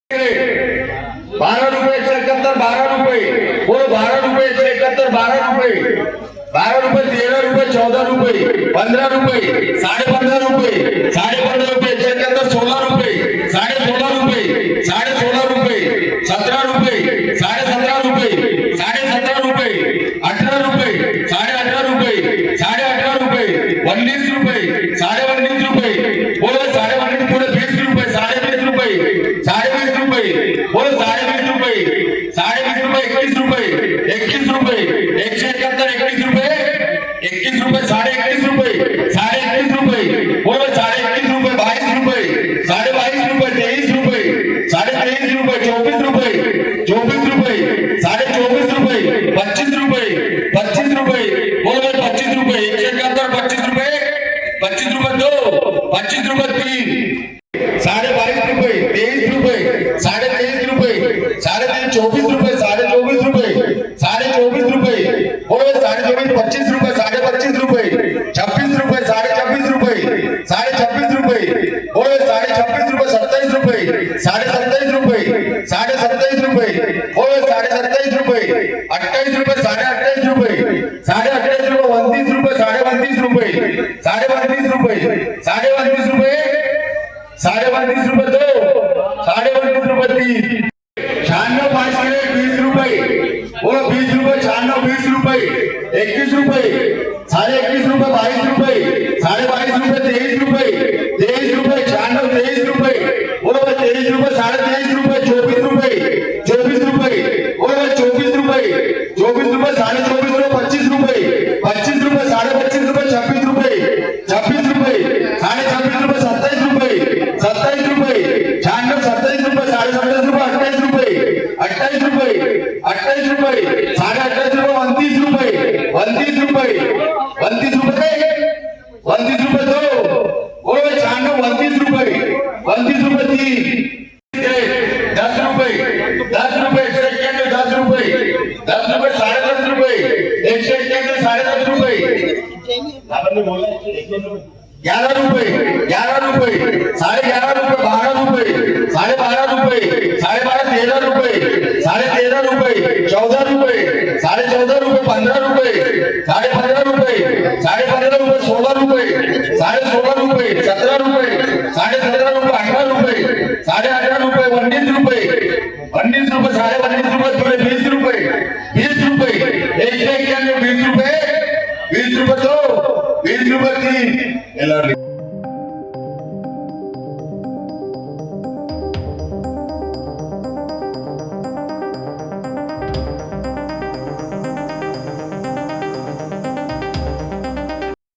12 रुपये 171, 12 रुपये बोलो, 12 रुपये 171, 12 रुपये, 12 रुपये 13 रुपये 14 रुपये 15 रुपये 15.5 रुपये 15.5 रुपये 171, 16 रुपये 16.5 रुपये 16.5 रुपये 17 रुपये 17.5 रुपये 17.5 रुपये 18 रुपये 18.5 रुपये 18.5 रुपये 19 रुपये 19.5 रुपये बोलो, 19.5 पूरे 20 रुपये 20.5 रुपये 20.5 रुपये बोलो, 20.5 रुपये 20.5 रुपये 21 रुपये 21 रुपये 171, 21 रुपये 21 रुपये 21.5 रुपये 21.5 रुपये बोलो, 21.5 रुपये 22 रुपये 22.5 रुपये 23 रुपये 23.5 रुपये 24 रुपये 24 रुपये 24.5 रुपये 25 रुपये 25 रुपये बोलो, 25 रुपये 171, 25 रुपये 25 रुपये 2 25 रुपये 3 22.5 रुपये 23 रुपये 23.5 रुपये 23.5 24 रुपये 24.5 रुपये 24.5 रुपये बोलो, 24.5 25 रुपये 25.5 रुपये 26 रुपये 26.5 रुपये 26.5 रुपये बोलो, 26.5 रुपये 27 रुपये 27.5 रुपये 27.5 रुपये बोलो, 27.5 रुपये 28 रुपये 28.5 रुपये 28.5 रुपये 29 रुपये 29.5 रुपये 29.5 रुपये 29.5 रुपये 29.5 रुपये 2 29.5 रुपये 3 96 5 किलो 20 रुपये बोलो, 20 रुपये 96 20 रुपये 21 रुपये 21.5 रुपये 22 रुपये 22.5 रुपये 23 रुपये 23 रुपये 96 23 रुपये बोलो, 23 रुपये 23.5 रुपये 24 रुपये 24 रुपये बोलो, 24 रुपये 24 रुपये 24.5 रुपये 25 रुपये 25 रुपये 25.5 रुपये 26 रुपये 26 रुपये 26.5 रुपये 27 रुपये 27 रुपये 96 27 रुपये 27.5 रुपये 28 रुपये 28 रुपये 28 रुपये 28.5 रुपये 29 रुपये 29 रुपये 29 रुपये 29 रुपये 2 बोलो, 29 रुपये 29 रुपये 3 10 रुपये 10 रुपये 191, 10 रुपये 10 रुपये 10.5 रुपये 191, 10.5 रुपये 11 रुपये 11 रुपये 11.5 रुपये 12 रुपये 12.5 रुपये 12.5 13 रुपये 13.5 रुपये 14 रुपये 14.5 रुपये 15 रुपये 15.5 रुपये 15.5 रुपये 16 रुपये 16.5 रुपये 17 रुपये 17.5 रुपये 18 रुपये 18.5 रुपये 19 रुपये 19 रुपये 19.5